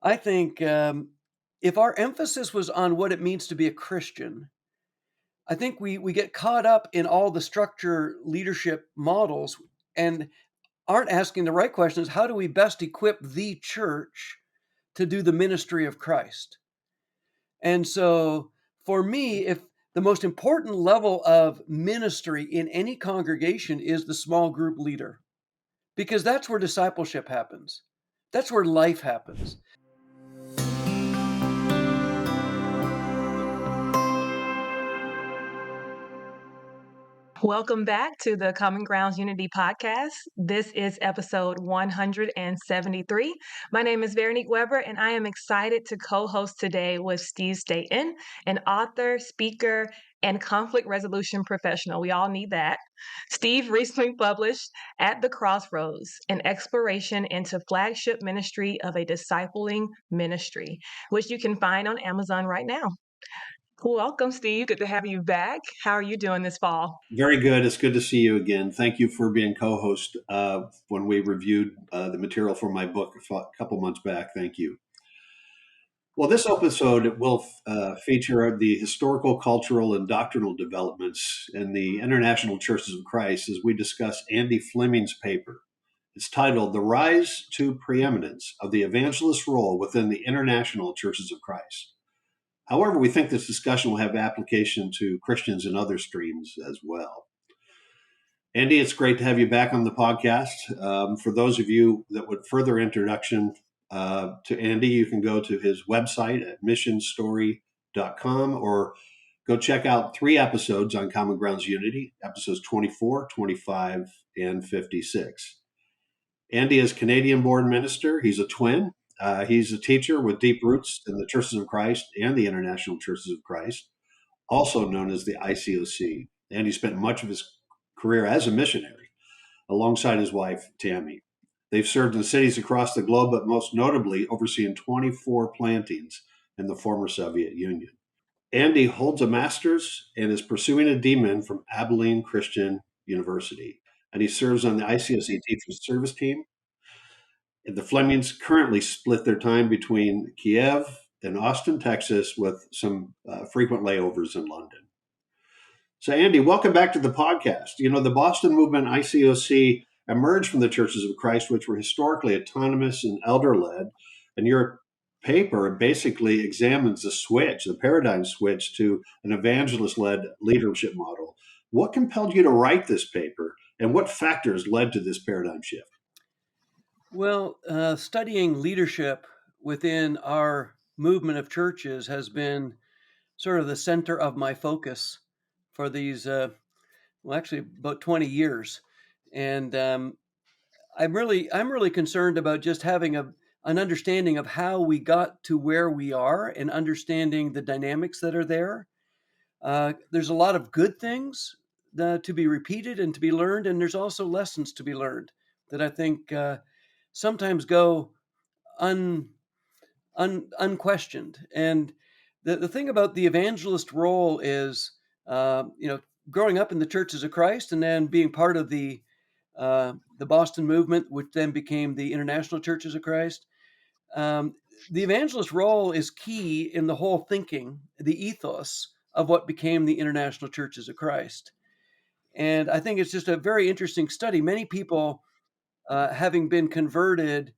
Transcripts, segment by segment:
I think if our emphasis was on what it means to be a Christian, I think we get caught up in all the structure leadership models and aren't asking the right questions. How do we best equip the church to do the ministry of Christ? And so for me, if the most important level of ministry in any congregation is the small group leader, because that's where discipleship happens. That's where life happens. Welcome back to the Common Grounds Unity podcast. This is episode 173. My name is Veronique Weber, and I am excited to co-host today with Steve Staten, an author, speaker, and conflict resolution professional. We all need that. Steve recently published At the Crossroads, an exploration into flagship ministry of a discipling ministry, which you can find on Amazon right now. Welcome, Steve. Good to have you back. How are you doing this fall? Very good. It's good to see you again. Thank you for being co-host when we reviewed the material for my book a couple months back. Thank you. Well, this episode will feature the historical, cultural, and doctrinal developments in the International Churches of Christ as we discuss Andy Fleming's paper. It's titled The Rise to Preeminence of the Evangelist Role Within the International Churches of Christ. However, we think this discussion will have application to Christians in other streams as well. Andy, it's great to have you back on the podcast. For those of you that would further introduction to Andy, you can go to his website at missionstory.com or go check out 3 episodes on Common Grounds Unity, episodes 24, 25, and 56. Andy is Canadian-born minister. He's a twin. He's a teacher with deep roots in the Churches of Christ and the International Churches of Christ, also known as the ICOC. Andy spent much of his career as a missionary alongside his wife, Tammy. They've served in cities across the globe, but most notably overseeing 24 plantings in the former Soviet Union. Andy holds a master's and is pursuing a DMin from Abilene Christian University, and he serves on the ICOC Teachers Service Team. And the Flemings currently split their time between Kiev and Austin, Texas, with some frequent layovers in London. So, Andy, welcome back to the podcast. You know, the Boston movement, ICOC, emerged from the Churches of Christ, which were historically autonomous and elder-led. And your paper basically examines the paradigm switch to an evangelist-led leadership model. What compelled you to write this paper, and what factors led to this paradigm shift? Well, studying leadership within our movement of churches has been sort of the center of my focus for these, actually about 20 years. And I'm really concerned about just having an understanding of how we got to where we are and understanding the dynamics that are there. There's a lot of good things to be repeated and to be learned, and there's also lessons to be learned that I think sometimes go unquestioned. And the thing about the evangelist role is, growing up in the Churches of Christ and then being part of the Boston movement, which then became the International Churches of Christ. The evangelist role is key in the whole thinking, the ethos of what became the International Churches of Christ. And I think it's just a very interesting study. Many people, having been converted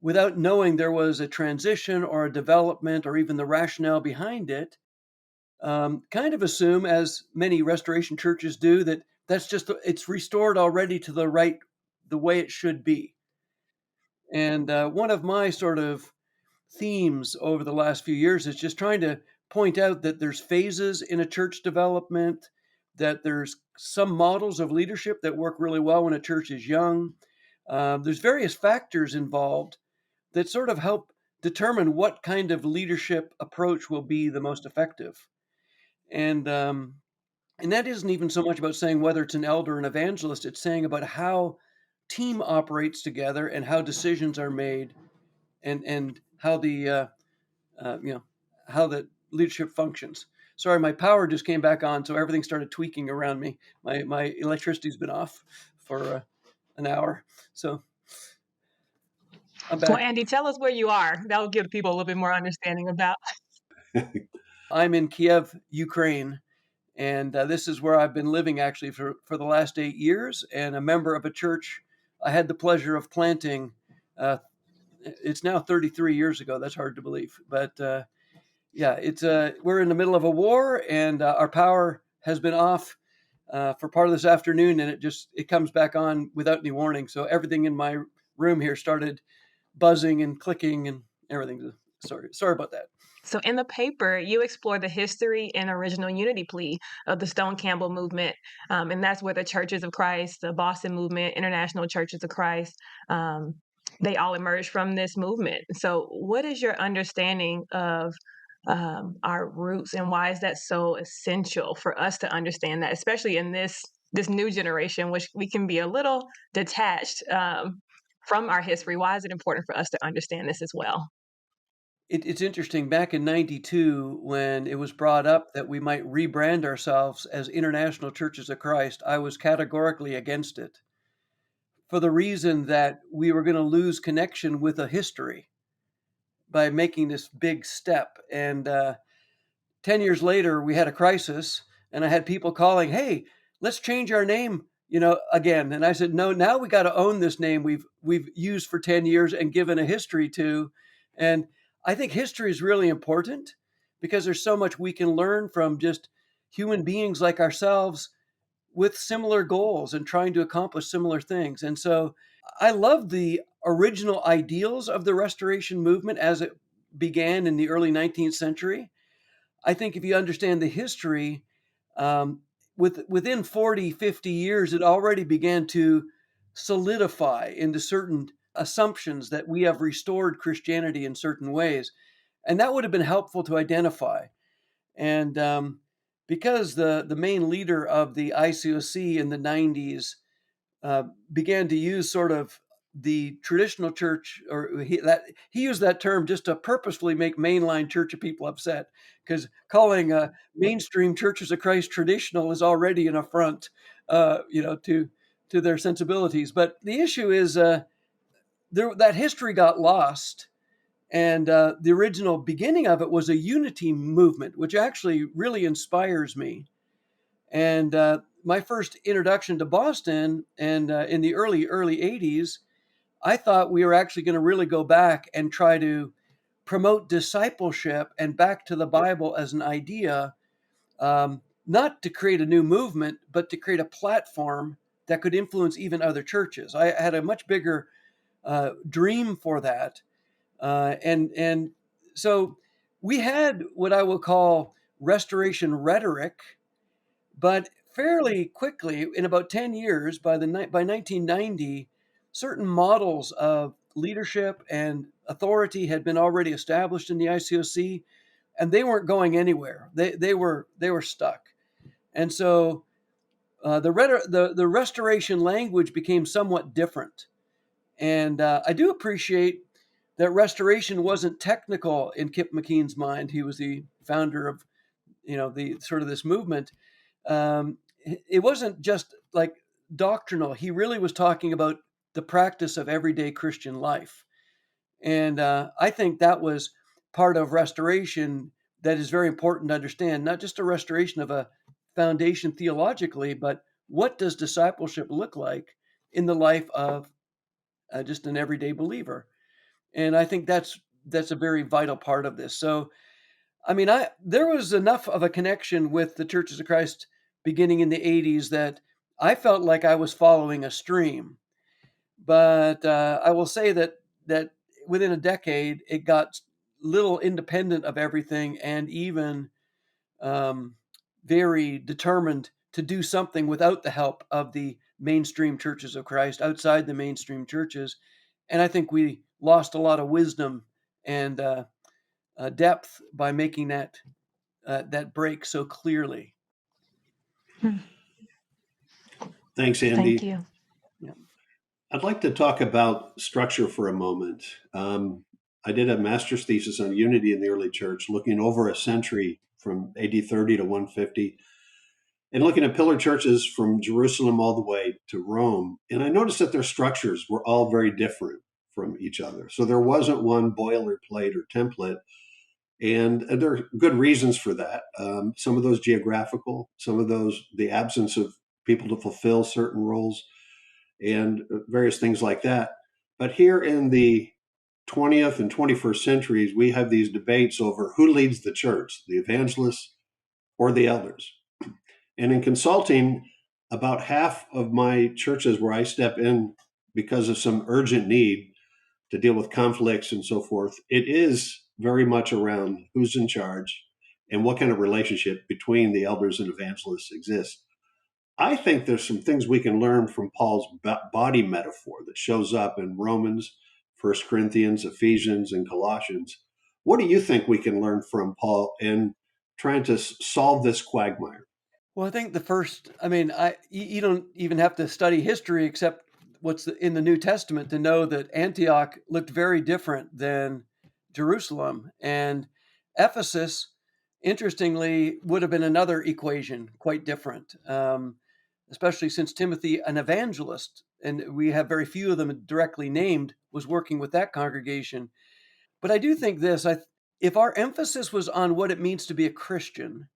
without knowing there was a transition or a development or even the rationale behind it, kind of assume, as many restoration churches do, that it's restored already to the way it should be. And one of my sort of themes over the last few years is just trying to point out that there's phases in a church development, that there's some models of leadership that work really well when a church is young. There's various factors involved that sort of help determine what kind of leadership approach will be the most effective. And that isn't even so much about saying whether it's an elder or an evangelist. It's saying about how team operates together and how decisions are made, and how the how the leadership functions. Sorry, my power just came back on, so everything started tweaking around me. My electricity's been off for an hour, so. I'm Well, back. Andy, tell us where you are. That will give people a little bit more understanding about. I'm in Kiev, Ukraine, and this is where I've been living actually for the last 8 years, and a member of a church I had the pleasure of planting. Uh, it's now 33 years ago. That's hard to believe, but yeah, it's we're in the middle of a war, and our power has been off for part of this afternoon, and it comes back on without any warning. So everything in my room here started buzzing and clicking and everything. Sorry about that. So, in the paper, you explore the history and original unity plea of the Stone Campbell movement. And that's where the Churches of Christ, the Boston movement, International Churches of Christ, um, they all emerged from this movement. So, what is your understanding of our roots, and why is that so essential for us to understand that, especially in this new generation, which we can be a little detached from our history? Why is it important for us to understand this as well? It's interesting. Back in '92, when it was brought up that we might rebrand ourselves as International Churches of Christ, I was categorically against it for the reason that we were going to lose connection with a history by making this big step. And 10 years later, we had a crisis, and I had people calling, "Hey, let's change our name, again." And I said, "No, now we got to own this name we've used for 10 years and given a history to." And I think history is really important because there's so much we can learn from just human beings like ourselves with similar goals and trying to accomplish similar things. And so I love the original ideals of the restoration movement as it began in the early 19th century. I think if you understand the history, um, within 40, 50 years, it already began to solidify into certain assumptions that we have restored Christianity in certain ways. And that would have been helpful to identify. And because the main leader of the ICOC in the 90s uh, began to use sort of the traditional church, or he used that term just to purposefully make mainline church people upset, because calling mainstream churches of Christ traditional is already an affront, to their sensibilities. But the issue is that history got lost, and the original beginning of it was a unity movement, which actually really inspires me. And my first introduction to Boston, and in the early '80s, I thought we were actually going to really go back and try to promote discipleship and back to the Bible as an idea, not to create a new movement, but to create a platform that could influence even other churches. I had a much bigger dream for that, and so we had what I will call restoration rhetoric, but fairly quickly, in about 10 years, by 1990, certain models of leadership and authority had been already established in the ICOC, and they weren't going anywhere. They were stuck. And so the restoration language became somewhat different. And I do appreciate that restoration wasn't technical in Kip McKean's mind. He was the founder of the sort of this movement. It wasn't just like doctrinal. He really was talking about the practice of everyday Christian life. And I think that was part of restoration that is very important to understand, not just a restoration of a foundation theologically, but what does discipleship look like in the life of just an everyday believer? And I think that's a very vital part of this. So I mean, I there was enough of a connection with the Churches of Christ beginning in the '80s that I felt like I was following a stream. But I will say that within a decade, it got little independent of everything, and even um, very determined to do something without the help of the mainstream Churches of Christ, outside the mainstream churches. And I think we lost a lot of wisdom and depth by making that break so clearly. Hmm. Thanks, Thank Andy. you. Yeah. I'd like to talk about structure for a moment. I did a master's thesis on unity in the early church, looking over a century from AD 30 to 150, and looking at pillar churches from Jerusalem all the way to Rome. And I noticed that their structures were all very different from each other. So there wasn't one boilerplate or template. And there are good reasons for that. Some of those geographical, some of those the absence of people to fulfill certain roles, and various things like that. But here in the 20th and 21st centuries, we have these debates over who leads the church, the evangelists or the elders. And in consulting, about half of my churches where I step in because of some urgent need to deal with conflicts and so forth, it is very much around who's in charge and what kind of relationship between the elders and evangelists exists. I think there's some things we can learn from Paul's body metaphor that shows up in Romans, 1 Corinthians, Ephesians, and Colossians. What do you think we can learn from Paul in trying to solve this quagmire? Well, I think the first, I mean, you don't even have to study history except what's in the New Testament to know that Antioch looked very different than Jerusalem. And Ephesus, interestingly, would have been another equation, quite different, especially since Timothy, an evangelist, and we have very few of them directly named, was working with that congregation. But I do think this, if our emphasis was on what it means to be a Christian,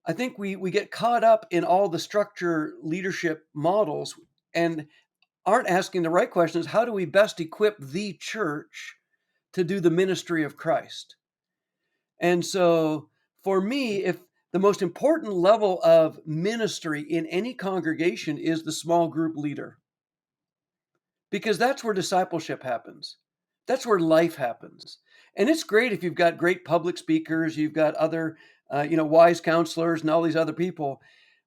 I think we get caught up in all the structure leadership models and aren't asking the right questions. How do we best equip the church to do the ministry of Christ? And so for me, if the most important level of ministry in any congregation is the small group leader, because that's where discipleship happens. That's where life happens. And it's great if you've got great public speakers, you've got other, wise counselors and all these other people.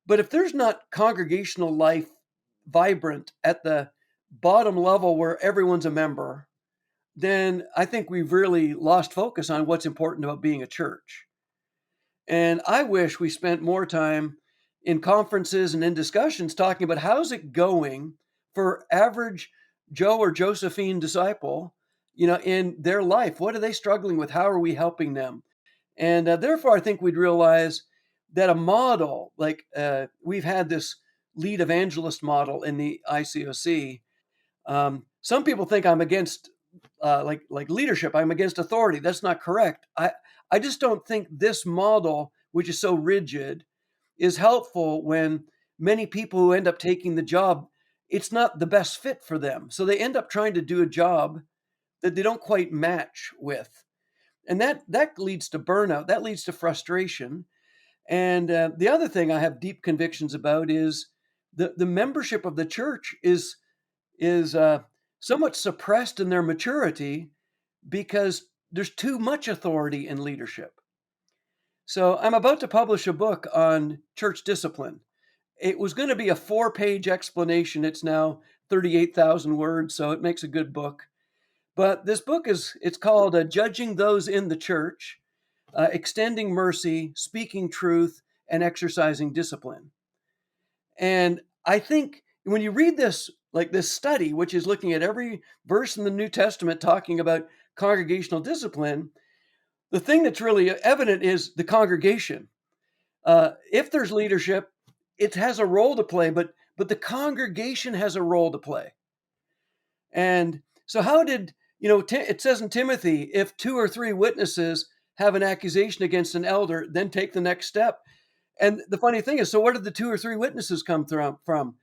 But if there's not congregational life vibrant at the bottom level where everyone's a member, then I think we've really lost focus on what's important about being a church. And I wish we spent more time in conferences and in discussions talking about how's it going for average Joe or Josephine disciple, in their life. What are they struggling with? How are we helping them? And therefore, I think we'd realize that a model like we've had this lead evangelist model in the ICOC. Some people think I'm against like leadership. I'm against authority. That's not correct. I just don't think this model, which is so rigid, is helpful when many people who end up taking the job, it's not the best fit for them. So they end up trying to do a job that they don't quite match with. And that leads to burnout. That leads to frustration. And the other thing I have deep convictions about is the membership of the church is somewhat suppressed in their maturity because there's too much authority in leadership. So I'm about to publish a book on church discipline. It was going to be a 4-page explanation. It's now 38,000 words, so it makes a good book. But this book it's called Judging Those in the Church, Extending Mercy, Speaking Truth, and Exercising Discipline. And I think when you read this, like this study, which is looking at every verse in the New Testament talking about congregational discipline, the thing that's really evident is the congregation. If there's leadership, it has a role to play, but the congregation has a role to play. And so how did, it says in Timothy, if 2 or 3 witnesses have an accusation against an elder, then take the next step. And the funny thing is, so where did the 2 or 3 witnesses come from?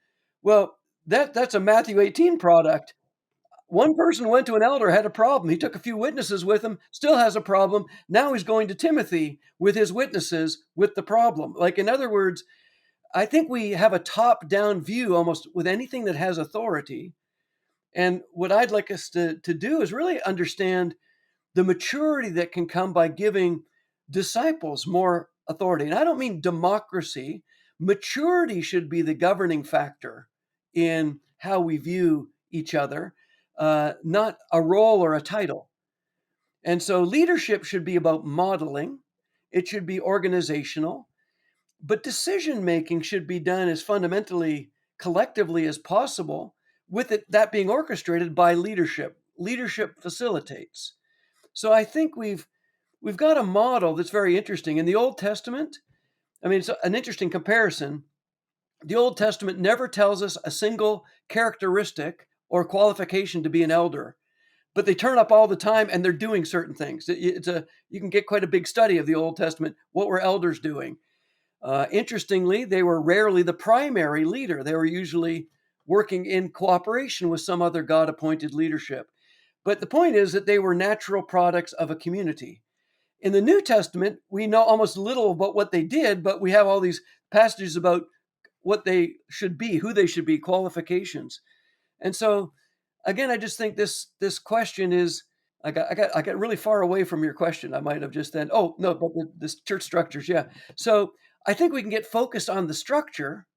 Well, that's a Matthew 18 product. One person went to an elder, had a problem. He took a few witnesses with him, still has a problem. Now he's going to Timothy with his witnesses with the problem. Like, in other words, I think we have a top-down view almost with anything that has authority. And what I'd like us to do is really understand the maturity that can come by giving disciples more authority. And I don't mean democracy. Maturity should be the governing factor in how we view each other, not a role or a title. And so leadership should be about modeling. It should be organizational, but decision making should be done as fundamentally collectively as possible, with that being orchestrated by leadership. Leadership facilitates. So I think we've got a model that's very interesting. In the Old Testament, I mean, it's an interesting comparison. The Old Testament never tells us a single characteristic or qualification to be an elder. but they turn up all the time and they're doing certain things. You can get quite a big study of the Old Testament. What were elders doing? Interestingly, they were rarely the primary leader. They were usually working in cooperation with some other God-appointed leadership. But the point is that they were natural products of a community. In the New Testament, we know almost little about what they did, but we have all these passages about what they should be, who they should be, qualifications. And so, again, I just think this question is. I got really far away from your question. I might have just then. Oh no, but the church structures, yeah. So I think we can get focused on the structure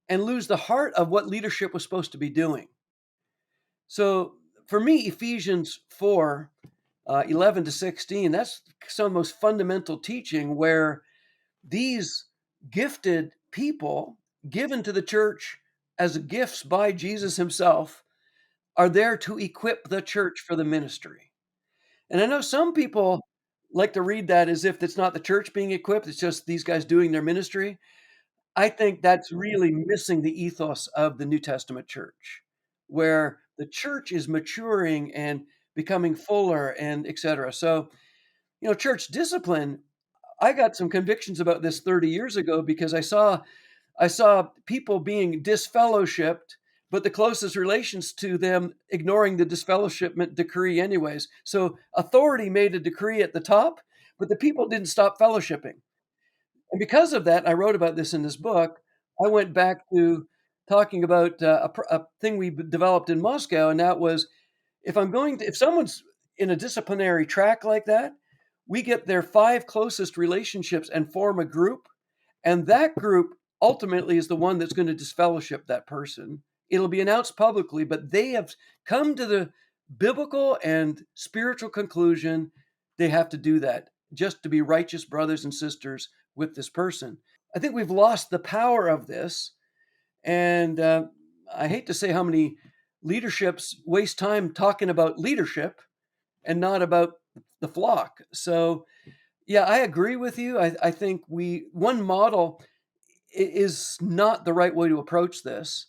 and lose the heart of what leadership was supposed to be doing. So for me, Ephesians 4, 11 to 16, that's some of the most fundamental teaching where these gifted people given to the church as gifts by Jesus himself are there to equip the church for the ministry. And I know some people like to read that as if it's not the church being equipped, it's just these guys doing their ministry. I think that's really missing the ethos of the New Testament church, where the church is maturing and becoming fuller and et cetera. So, church discipline, I got some convictions about this 30 years ago because I saw people being disfellowshipped, but the closest relations to them ignoring the disfellowshipment decree anyways. So authority made a decree at the top, but the people didn't stop fellowshipping. And because of that, I wrote about this in this book. I went back to talking about a thing we developed in Moscow, and that was if someone's in a disciplinary track like that, we get their 5 closest relationships and form a group, and that group ultimately is the one that's going to disfellowship that person. It'll be announced publicly, but they have come to the biblical and spiritual conclusion they have to do that just to be righteous brothers and sisters with this person. I think we've lost the power of this. And I hate to say how many leaderships waste time talking about leadership and not about the flock. So, yeah, I agree with you. I think one model is not the right way to approach this.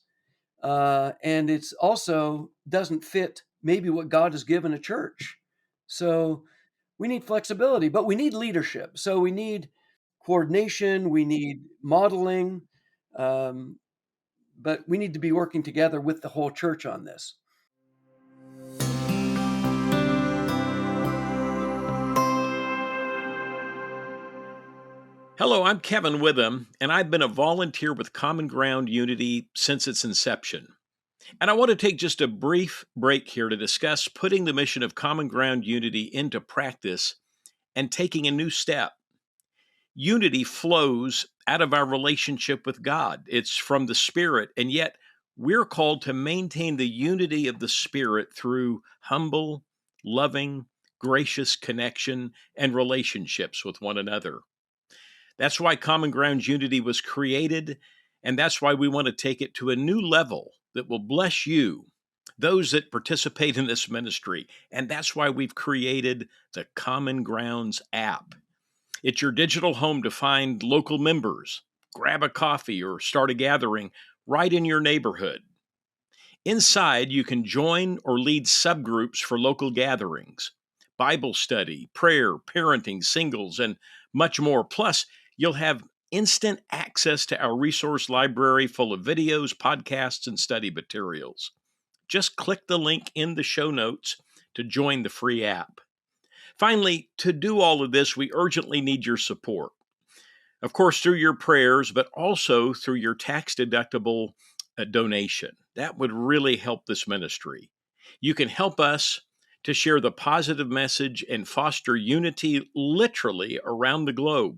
And it's also doesn't fit maybe what God has given a church. So we need flexibility, but we need leadership. So we need coordination, we need modeling, um, but we need to be working together with the whole church on this. Hello, I'm Kevin Witham, and I've been a volunteer with Common Ground Unity since its inception. And I want to take just a brief break here to discuss putting the mission of Common Ground Unity into practice and taking a new step. Unity flows out of our relationship with God. It's from the Spirit, and yet we're called to maintain the unity of the Spirit through humble, loving, gracious connection and relationships with one another. That's why Common Ground Unity was created, and that's why we want to take it to a new level that will bless you, those that participate in this ministry. And that's why we've created the Common Grounds app. It's your digital home to find local members, grab a coffee, or start a gathering right in your neighborhood. Inside, you can join or lead subgroups for local gatherings, Bible study, prayer, parenting, singles, and much more. Plus, you'll have instant access to our resource library full of videos, podcasts, and study materials. Just click the link in the show notes to join the free app. Finally, to do all of this, we urgently need your support. Of course, through your prayers, but also through your tax-deductible donation. That would really help this ministry. You can help us to share the positive message and foster unity literally around the globe.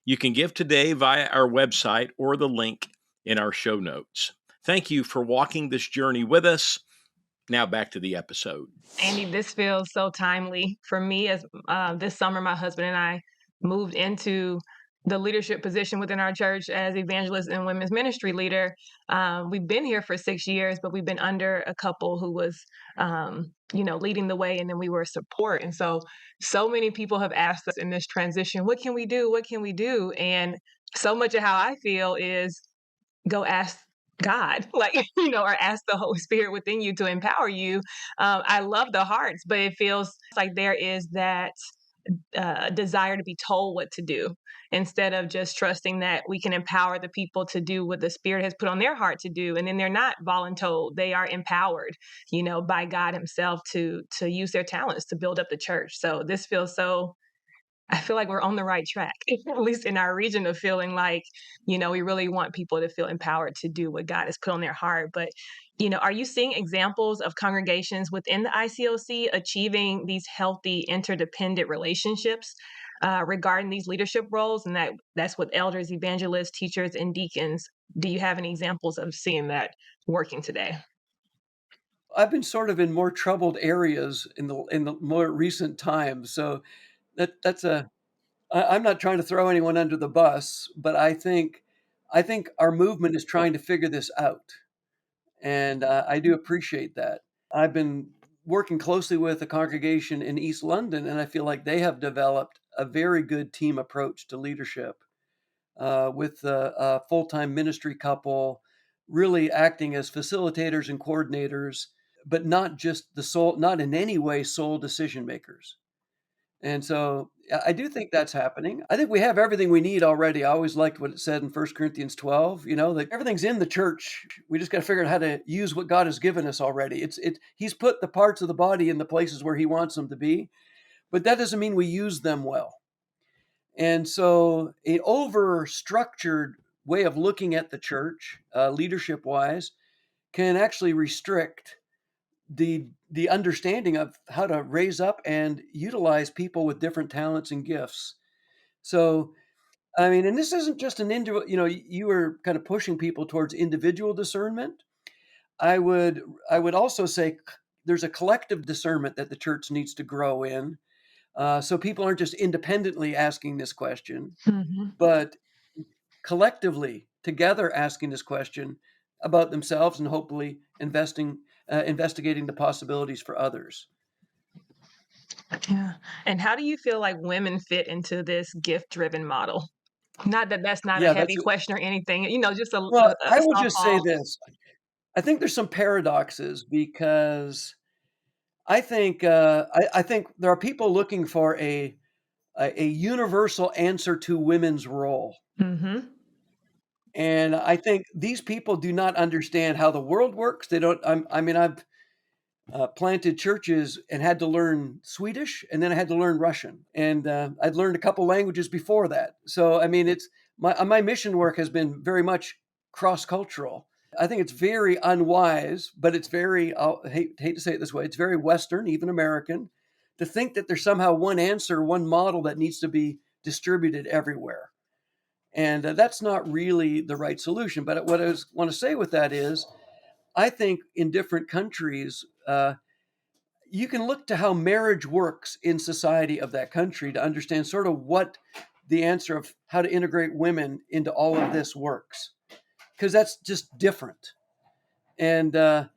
You can give today via our website or the link in our show notes. Thank you for walking this journey with us. Now back to the episode. Andy, this feels so timely for me as this summer, my husband and I moved into the leadership position within our church as evangelist and women's ministry leader. We've been here for 6 years, but we've been under a couple who was, leading the way, and then we were support. And so many people have asked us in this transition, what can we do? What can we do? And so much of how I feel is go ask God, like, or ask the Holy Spirit within you to empower you. I love the hearts, but it feels like there is that desire to be told what to do instead of just trusting that we can empower the people to do what the Spirit has put on their heart to do. And then they're not voluntold, they are empowered, by God Himself to use their talents to build up the church. So this feels so, I feel like we're on the right track, at least in our region, of feeling like, we really want people to feel empowered to do what God has put on their heart. But, are you seeing examples of congregations within the ICOC achieving these healthy, interdependent relationships regarding these leadership roles? And that's with elders, evangelists, teachers, and deacons. Do you have any examples of seeing that working today? I've been sort of in more troubled areas in the more recent times, so that's a. I'm not trying to throw anyone under the bus, but I think our movement is trying to figure this out, and I do appreciate that. I've been working closely with a congregation in East London, and I feel like they have developed a very good team approach to leadership, with a full-time ministry couple really acting as facilitators and coordinators, but not just not in any way sole decision makers. And so I do think that's happening. I think we have everything we need already. I always liked what it said in 1 Corinthians 12, that everything's in the church. We just got to figure out how to use what God has given us already. He's put the parts of the body in the places where He wants them to be, but that doesn't mean we use them well. And so a over structured way of looking at the church, leadership wise, can actually restrict the understanding of how to raise up and utilize people with different talents and gifts. So, I mean, and this isn't just an individual. You were kind of pushing people towards individual discernment. I would also say there's a collective discernment that the church needs to grow in. So people aren't just independently asking this question, Mhm. but collectively together asking this question about themselves and hopefully investigating the possibilities for others. Yeah. And how do you feel like women fit into this gift-driven model? Not that that's not a Yeah, heavy question or anything, just well, a I will just say softball. this. I think there's some paradoxes because I think there are people looking for a universal answer to women's role. Mhm. And I think these people do not understand how the world works. They don't. I mean, I've planted churches and had to learn Swedish, and then I had to learn Russian, and I'd learned a couple languages before that. So I mean, it's my mission work has been very much cross cultural. I think it's very unwise, but it's very I hate to say it this way. It's very Western, even American, to think that there's somehow one answer, one model that needs to be distributed everywhere, and that's not really the right solution. But what I want to say with that is, I think in different countries, you can look to how marriage works in society of that country to understand sort of what the answer of how to integrate women into all of this works, because that's just different. And I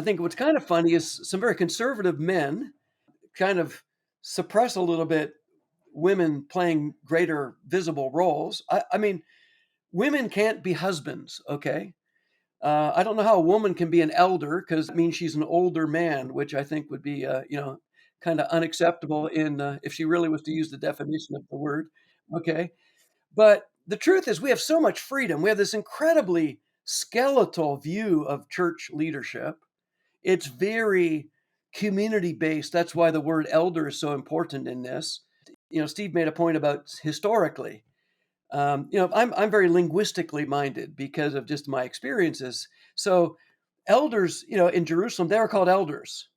think what's kind of funny is some very conservative men kind of suppress a little bit women playing greater visible roles. I mean, women can't be husbands, okay? I don't know how a woman can be an elder because it means she's an older man, which I think would be, kind of unacceptable in if she really was to use the definition of the word. Okay, but the truth is, we have so much freedom. We have this incredibly skeletal view of church leadership. It's very community based. That's why the word elder is so important in this. Steve made a point about historically. I'm very linguistically minded because of just my experiences. So, elders, in Jerusalem, they were called elders.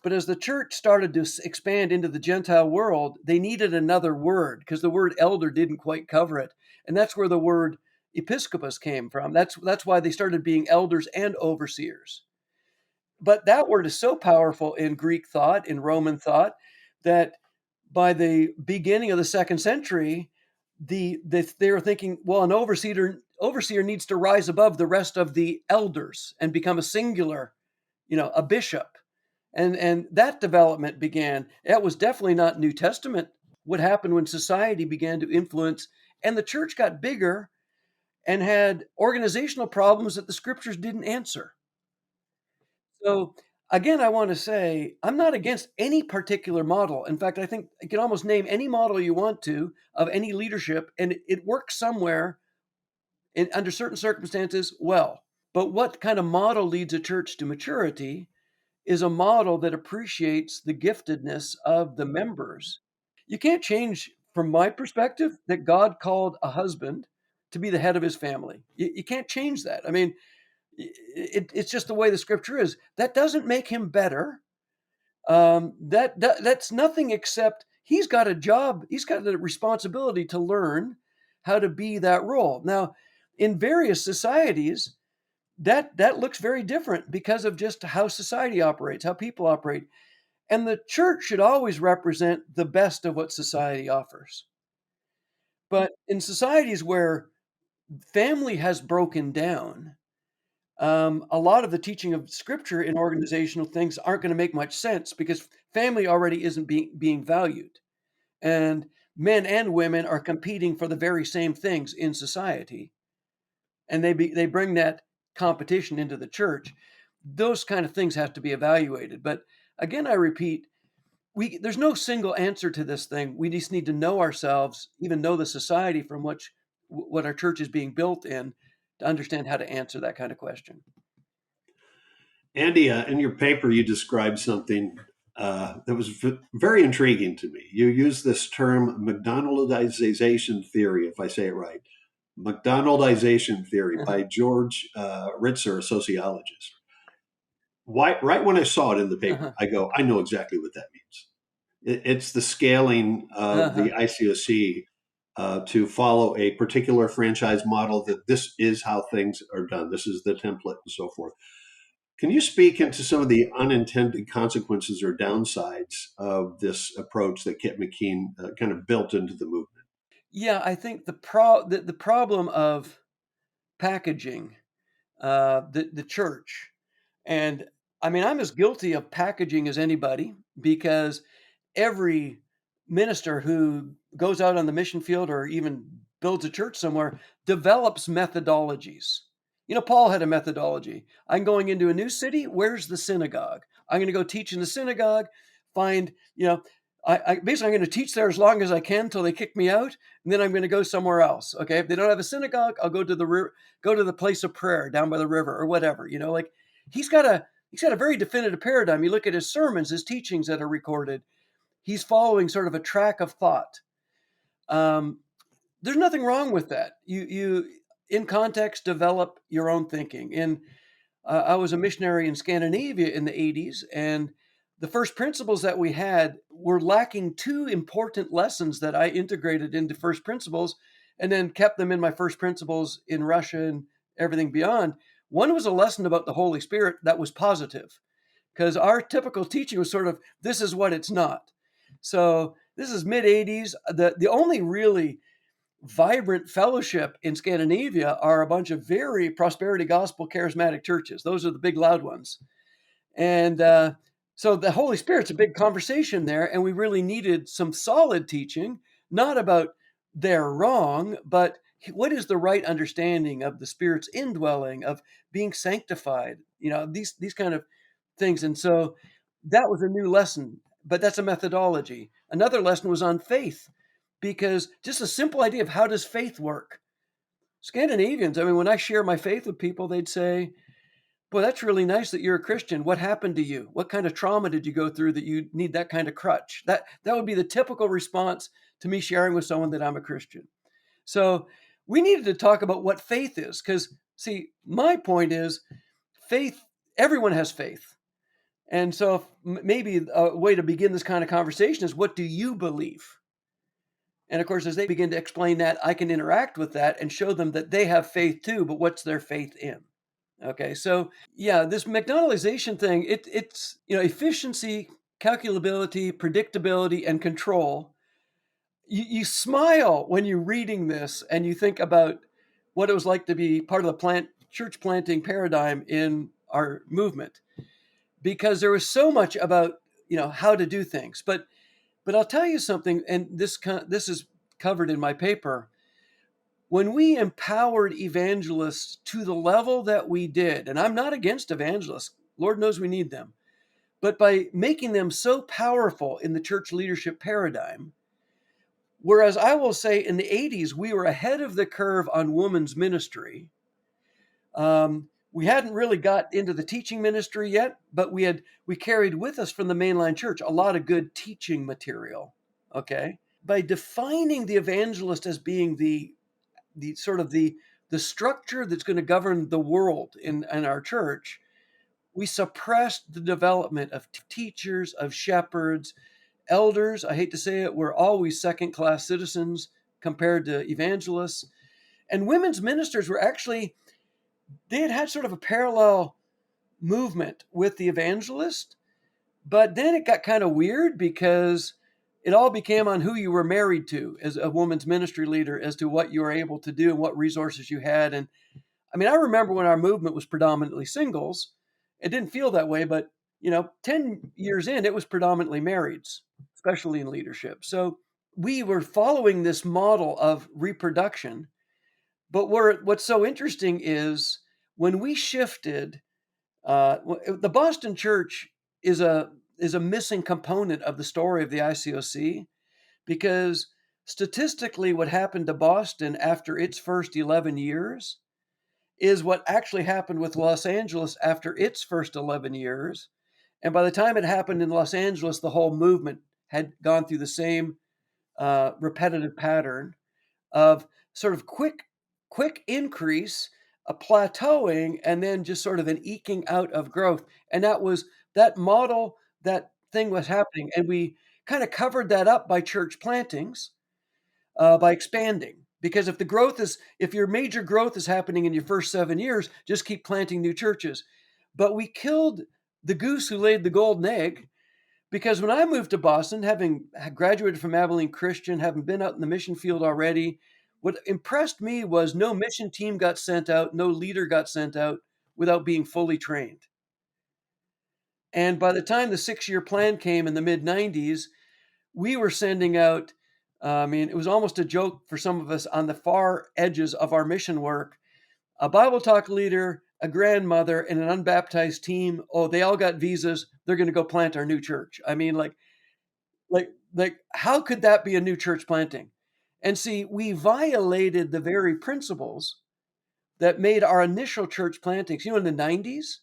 But as the church started to expand into the Gentile world, they needed another word because the word elder didn't quite cover it, and that's where the word episcopus came from. That's why they started being elders and overseers. But that word is so powerful in Greek thought, in Roman thought, that by the beginning of the second century, they were thinking, well, an overseer needs to rise above the rest of the elders and become a singular, a bishop, and that development began. That was definitely not New Testament. What happened when society began to influence and the church got bigger, and had organizational problems that the scriptures didn't answer. So again, I want to say I'm not against any particular model. In fact, I think you can almost name any model you want to of any leadership, and it works somewhere under certain circumstances well. But what kind of model leads a church to maturity is a model that appreciates the giftedness of the members. You can't change, from my perspective, that God called a husband to be the head of his family. You can't change that. I mean, it's just the way the scripture is. That doesn't make him better. That's nothing except he's got a job. He's got a responsibility to learn how to be that role. Now, in various societies, that looks very different because of just how society operates, how people operate. And the church should always represent the best of what society offers. But in societies where family has broken down, a lot of the teaching of scripture in organizational things aren't going to make much sense because family already isn't being valued. And men and women are competing for the very same things in society. And they bring that competition into the church. Those kind of things have to be evaluated. But again, I repeat, there's no single answer to this thing. We just need to know ourselves, even know the society from which what our church is being built in, to understand how to answer that kind of question. Andy, in your paper, you described something that was very intriguing to me. You use this term McDonaldization theory, if I say it right. McDonaldization theory by George Ritzer, a sociologist. Right when I saw it in the paper, I go, I know exactly what that means. It's the scaling of the ICOC to follow a particular franchise model, that this is how things are done. This is the template and so forth. Can you speak into some of the unintended consequences or downsides of this approach that Kit McKean kind of built into the movement? Yeah, I think the problem of packaging the church, and I mean, I'm as guilty of packaging as anybody, because every minister who goes out on the mission field or even builds a church somewhere develops methodologies. Paul had a methodology. I'm going into a new city. Where's the synagogue? I'm going to go teach in the synagogue. Find, I basically, I'm going to teach there as long as I can till they kick me out, and then I'm going to go somewhere else. Okay, if they don't have a synagogue, I'll go to the place of prayer down by the river or whatever. Like he's got a very definitive paradigm. You look at his sermons, his teachings that are recorded. He's following sort of a track of thought. There's nothing wrong with that. You in context develop your own thinking. And I was a missionary in Scandinavia in the 80s, and the first principles that we had were lacking two important lessons that I integrated into first principles and then kept them in my first principles in Russia and everything beyond. One was a lesson about the Holy Spirit that was positive, because our typical teaching was sort of, this is what it's not. So this is mid 80s. The only really vibrant fellowship in Scandinavia are a bunch of very prosperity gospel charismatic churches. Those are the big loud ones. And so the Holy Spirit's a big conversation there. And we really needed some solid teaching, not about they're wrong, but what is the right understanding of the Spirit's indwelling, of being sanctified, these kind of things. And so that was a new lesson, but that's a methodology. Another lesson was on faith, because just a simple idea of how does faith work. Scandinavians, I mean, when I share my faith with people, they'd say, boy, that's really nice that you're a Christian. What happened to you? What kind of trauma did you go through that you need that kind of crutch? That would be the typical response to me sharing with someone that I'm a Christian. So we needed to talk about what faith is, because, see, my point is faith, everyone has faith. And so maybe a way to begin this kind of conversation is, what do you believe? And of course, as they begin to explain that, I can interact with that and show them that they have faith too, but what's their faith in? Okay, so yeah, this McDonaldization thing, it's efficiency, calculability, predictability, and control. You smile when you're reading this and you think about what it was like to be part of the church planting paradigm in our movement, because there was so much about how to do things. But I'll tell you something, and this is covered in my paper. when we empowered evangelists to the level that we did, and I'm not against evangelists, Lord knows we need them, but by making them so powerful in the church leadership paradigm, whereas I will say in the 80s, we were ahead of the curve on women's ministry. We hadn't really got into the teaching ministry yet, but we carried with us from the mainline church a lot of good teaching material. Okay. By defining the evangelist as being the sort of the structure that's going to govern the world in our church, we suppressed the development of teachers, of shepherds, elders. I hate to say it, we're always second-class citizens compared to evangelists. And women's ministers were actually, they had sort of a parallel movement with the evangelist, but then it got kind of weird because it all became on who you were married to as a woman's ministry leader, as to what you were able to do and what resources you had. And I mean, I remember when our movement was predominantly singles, it didn't feel that way, but 10 years in, it was predominantly marrieds, especially in leadership. So we were following this model of reproduction. But what's so interesting is when we shifted, the Boston church is a missing component of the story of the ICOC, because statistically what happened to Boston after its first 11 years is what actually happened with Los Angeles after its first 11 years. And by the time it happened in Los Angeles, the whole movement had gone through the same repetitive pattern of sort of quick increase, a plateauing, and then just sort of an eking out of growth. And that model, that thing was happening. And we kind of covered that up by church plantings, by expanding. Because if your major growth is happening in your first 7 years, just keep planting new churches. But we killed the goose who laid the golden egg, because when I moved to Boston, having graduated from Abilene Christian, having been out in the mission field already, what impressed me was no mission team got sent out, no leader got sent out without being fully trained. And by the time the 6-year plan came in the mid-90s, we were sending out, I mean, it was almost a joke for some of us on the far edges of our mission work, a Bible talk leader, a grandmother, and an unbaptized team. Oh, they all got visas. They're going to go plant our new church. I mean, like, how could that be a new church planting? And see, we violated the very principles that made our initial church plantings. In the 90s,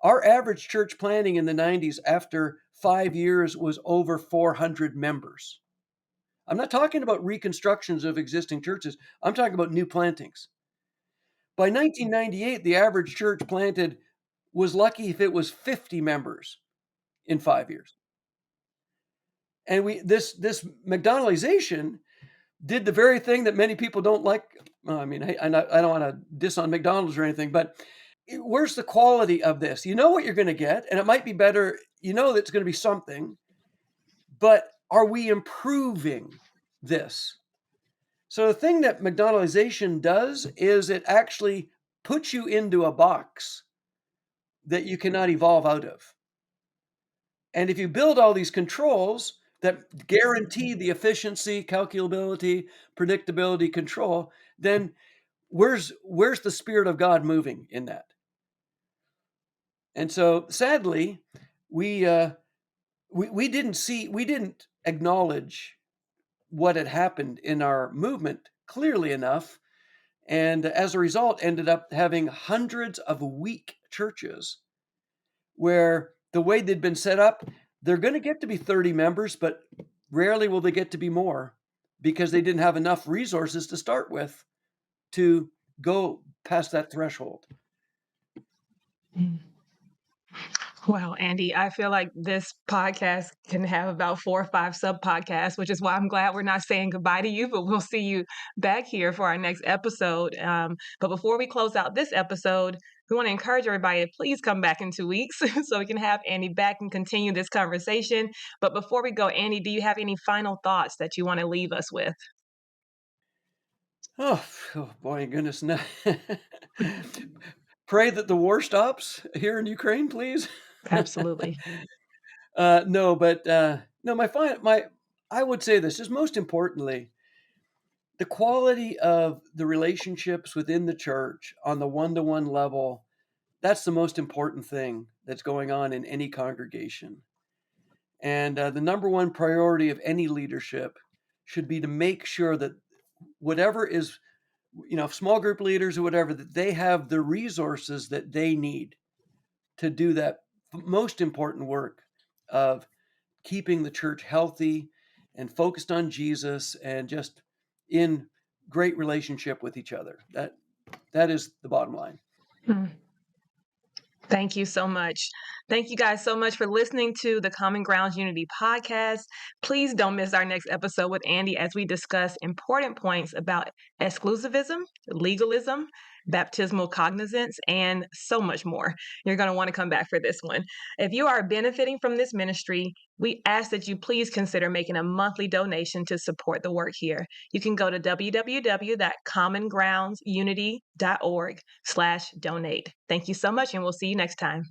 our average church planting in the 90s after 5 years was over 400 members. I'm not talking about reconstructions of existing churches. I'm talking about new plantings. By 1998, the average church planted was lucky if it was 50 members in 5 years. And this McDonaldization did the very thing that many people don't like. I mean, I don't want to diss on McDonald's or anything, but where's the quality of this? You know what you're going to get, and it might be better. You know that it's going to be something, but are we improving this? So the thing that McDonaldization does is it actually puts you into a box that you cannot evolve out of. And if you build all these controls that guarantee the efficiency, calculability, predictability, control, then where's the Spirit of God moving in that? And so sadly, we didn't acknowledge what had happened in our movement clearly enough. And as a result, ended up having hundreds of weak churches where the way they'd been set up, they're going to get to be 30 members, but rarely will they get to be more, because they didn't have enough resources to start with to go past that threshold. Wow, Andy, I feel like this podcast can have about 4 or 5 sub podcasts, which is why I'm glad we're not saying goodbye to you, but we'll see you back here for our next episode. But before we close out this episode, we want to encourage everybody to please come back in 2 weeks so we can have Andy back and continue this conversation. But before we go, Andy, do you have any final thoughts that you want to leave us with? Oh boy, goodness. No. Pray that the war stops here in Ukraine, please. Absolutely. No, but no, I would say this, just most importantly, the quality of the relationships within the church on the one-to-one level, that's the most important thing that's going on in any congregation. And the number one priority of any leadership should be to make sure that whatever is, small group leaders or whatever, that they have the resources that they need to do that most important work of keeping the church healthy and focused on Jesus and just in great relationship with each other. That is the bottom line. Hmm. Thank you so much. Thank you guys so much for listening to the Common Grounds Unity podcast. Please don't miss our next episode with Andy as we discuss important points about exclusivism, legalism, baptismal cognizance, and so much more. You're going to want to come back for this one. If you are benefiting from this ministry, we ask that you please consider making a monthly donation to support the work here. You can go to www.commongroundsunity.org/donate. Thank you so much, and we'll see you next time.